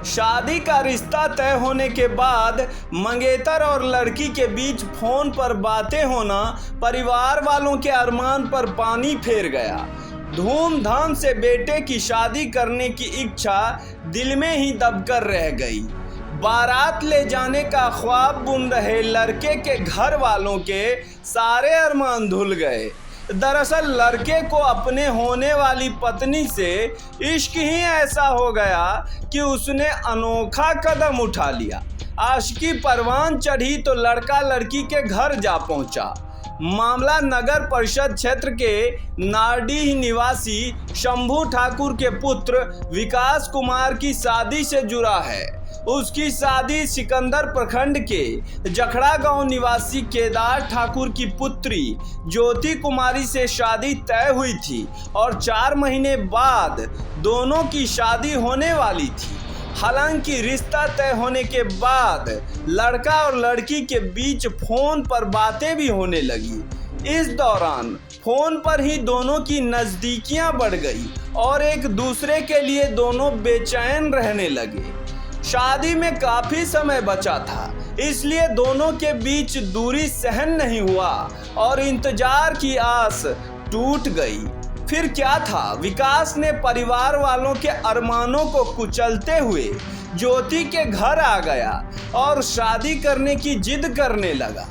शादी का रिश्ता तय होने के बाद मंगेतर और लड़की के बीच फोन पर बातें होना परिवार वालों के अरमान पर पानी फेर गया। धूमधाम से बेटे की शादी करने की इच्छा दिल में ही दबकर रह गई। बारात ले जाने का ख्वाब बुन रहे लड़के के घर वालों के सारे अरमान धुल गए। दरअसल लड़के को अपने होने वाली पत्नी से इश्क ही ऐसा हो गया कि उसने अनोखा कदम उठा लिया। आशिकी परवान चढ़ी तो लड़का लड़की के घर जा पहुंचा। मामला नगर परिषद क्षेत्र के नारडीह निवासी शंभू ठाकुर के पुत्र विकास कुमार की शादी से जुड़ा है। उसकी शादी सिकंदर प्रखंड के जखड़ा गांव निवासी केदार ठाकुर की पुत्री ज्योति कुमारी से शादी तय हुई थी और 4 महीने बाद दोनों की शादी होने वाली थी। हालांकि रिश्ता तय होने के बाद लड़का और लड़की के बीच फोन पर बातें भी होने लगी। इस दौरान फोन पर ही दोनों की नज़दीकियां बढ़ गई और एक दूसरे के लिए दोनों बेचैन रहने लगे। शादी में काफी समय बचा था, इसलिए दोनों के बीच दूरी सहन नहीं हुआ और इंतजार की आस टूट गई। फिर क्या था, विकास ने परिवार वालों के अरमानों को कुचलते हुए ज्योति के घर आ गया और शादी करने की जिद करने लगा।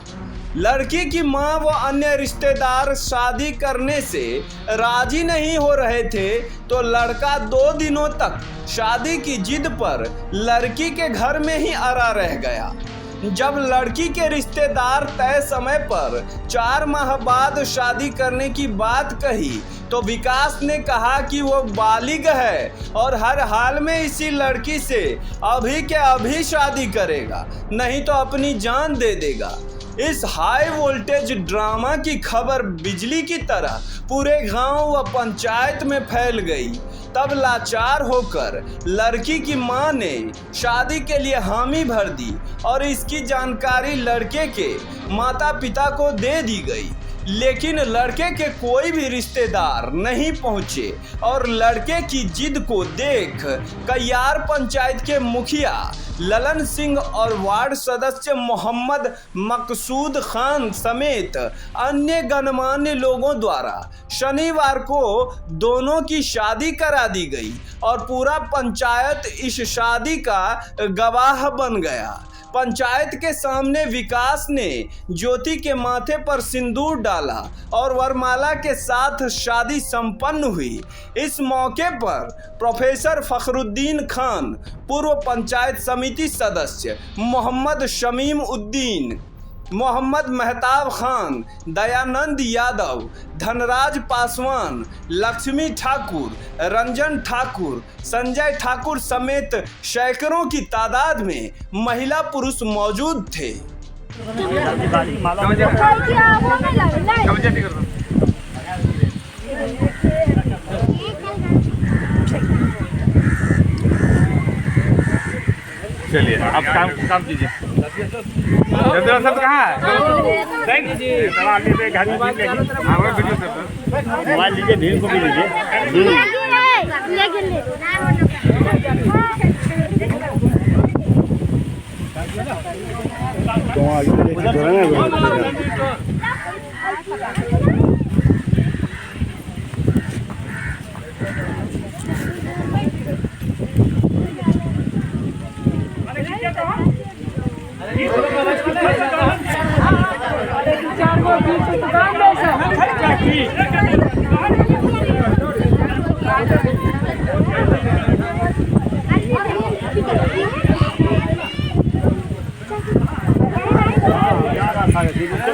लड़की की मां व अन्य रिश्तेदार शादी करने से राजी नहीं हो रहे थे तो लड़का 2 दिनों तक शादी की जिद पर लड़की के घर में ही अड़ा रह गया। जब लड़की के रिश्तेदार तय समय पर 4 माह बाद शादी करने की बात कही तो विकास ने कहा कि वो बालिग है और हर हाल में इसी लड़की से अभी के अभी शादी करेगा, नहीं तो अपनी जान दे देगा। इस हाई वोल्टेज ड्रामा की खबर बिजली की तरह पूरे गांव व पंचायत में फैल गई। तब लाचार होकर लड़की की मां ने शादी के लिए हामी भर दी और इसकी जानकारी लड़के के माता पिता को दे दी गई। लेकिन लड़के के कोई भी रिश्तेदार नहीं पहुंचे और लड़के की जिद को देख कयार पंचायत के मुखिया ललन सिंह और वार्ड सदस्य मोहम्मद मकसूद खान समेत अन्य गणमान्य लोगों द्वारा शनिवार को दोनों की शादी करा दी गई और पूरा पंचायत इस शादी का गवाह बन गया। पंचायत के सामने विकास ने ज्योति के माथे पर सिंदूर डाला और वरमाला के साथ शादी संपन्न हुई। इस मौके पर प्रोफेसर फखरुद्दीन खान, पूर्व पंचायत समिति सदस्य मोहम्मद शमीम उद्दीन, मोहम्मद मेहताब खान, दयानंद यादव, धनराज पासवान, लक्ष्मी ठाकुर, रंजन ठाकुर, संजय ठाकुर समेत सैकड़ों की तादाद में महिला पुरुष मौजूद थे। चलिए अब काम कीजिए। सब कहाँ है? मोबाइल लीजिए, भीड़ को भी लीजिए।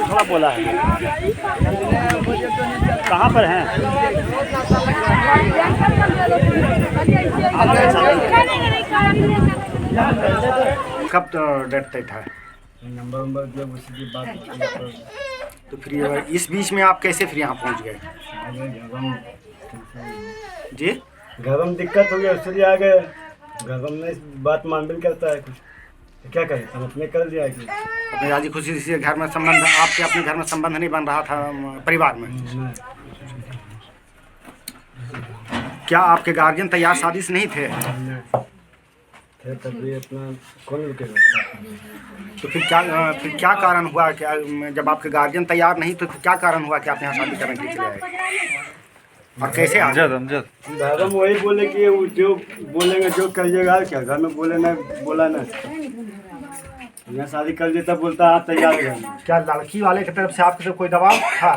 थोड़ा बोला है, कहाँ पर हैं? कब डेट तय था? नंबर जब उसकी बात तो फिर इस बीच में आप कैसे फिर यहाँ पहुँच गए? जी घर में दिक्कत हो गया, इसलिए आ गए। घर में बात मान भी करता है कुछ, तो क्या करें, हम अपने कर दिया कि अपने राजी खुशी से घर में संबंध, आपके अपने घर में संबंध नहीं बन रहा था परिवार में? क्या आपके गार्जियन तैयार शादी से नहीं थे? फिर तब भी अपना कौन रुकेगा? तो फिर क्या कारण हुआ? क्या जब आपके गार्जियन तैयार नहीं तो फिर क्या कारण हुआ कि आप यहाँ शादी करने के लिए चले आए? और कैसे आ गए? अमजद दादा वही बोले कि वो जो बोलेंगे जो करिएगा, क्या घर में बोले ना, बोला ना यहाँ शादी कर देता, बोलता हाँ तैयार है। क्या लड़की वाले की तरफ से आपके कोई दबाव था?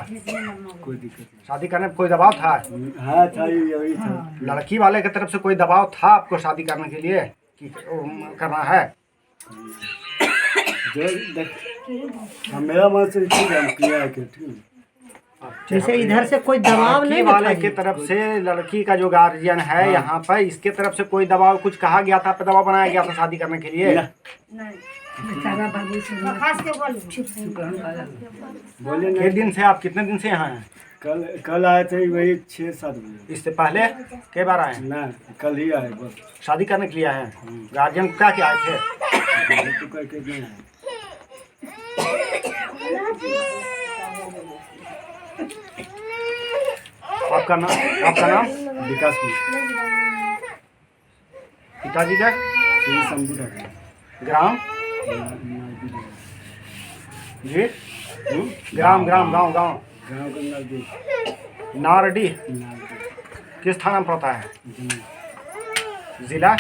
कोई दिक्कत शादी करने में कोई दबाव था? नहीं। हाँ था, यही था। लड़की वाले की तरफ से कोई दबाव था आपको शादी करने के लिए कि करना है? जो मेरा मन से ठीक है, हम किया है कि ठीक है। जैसे इधर से कोई दबाव लड़की नहीं वाले बताइए। की तरफ से लड़की का जो गार्जियन है यहाँ पर, इसके तरफ से कोई दबाव कुछ कहा गया था, पे दबाव बनाया गया था शादी करने के लिए? बोले कितने नहीं। दिन से आप कितने दिन से यहाँ हैं? कल आए थे वही 6-7 बजे। इससे पहले कई बार आए हैं? ना, कल ही आए बस। शादी करने के लिए आए हैं? गार्जियन क्या क्या आए थे? तो करके नहीं आए। आपका नाम? विकास कुमार। पिताजी का? श्री शंभू ठाकुर। ग्राम? जी? ग्राम गांव गाँव के नजदीक। नारडी किस थाना में पड़ता है? जिला?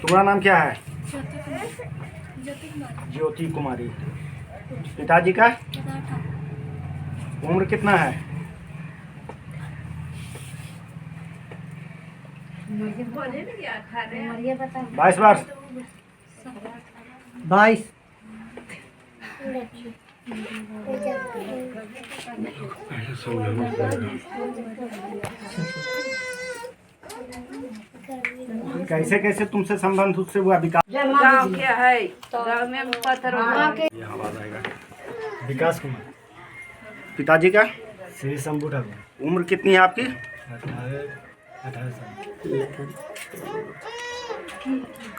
तुम्हारा नाम क्या है? ज्योति कुमारी। पिताजी का? उम्र कितना है? 22 वर्ष। 22। कैसे कैसे तुमसे संबंध उससे हुआ? विकास? गाँव क्या है? गाँव में पत्थर विकास कुमार। पिताजी का? श्री शंभू ठाकुर। उम्र कितनी है आपकी? 18 साल।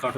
कट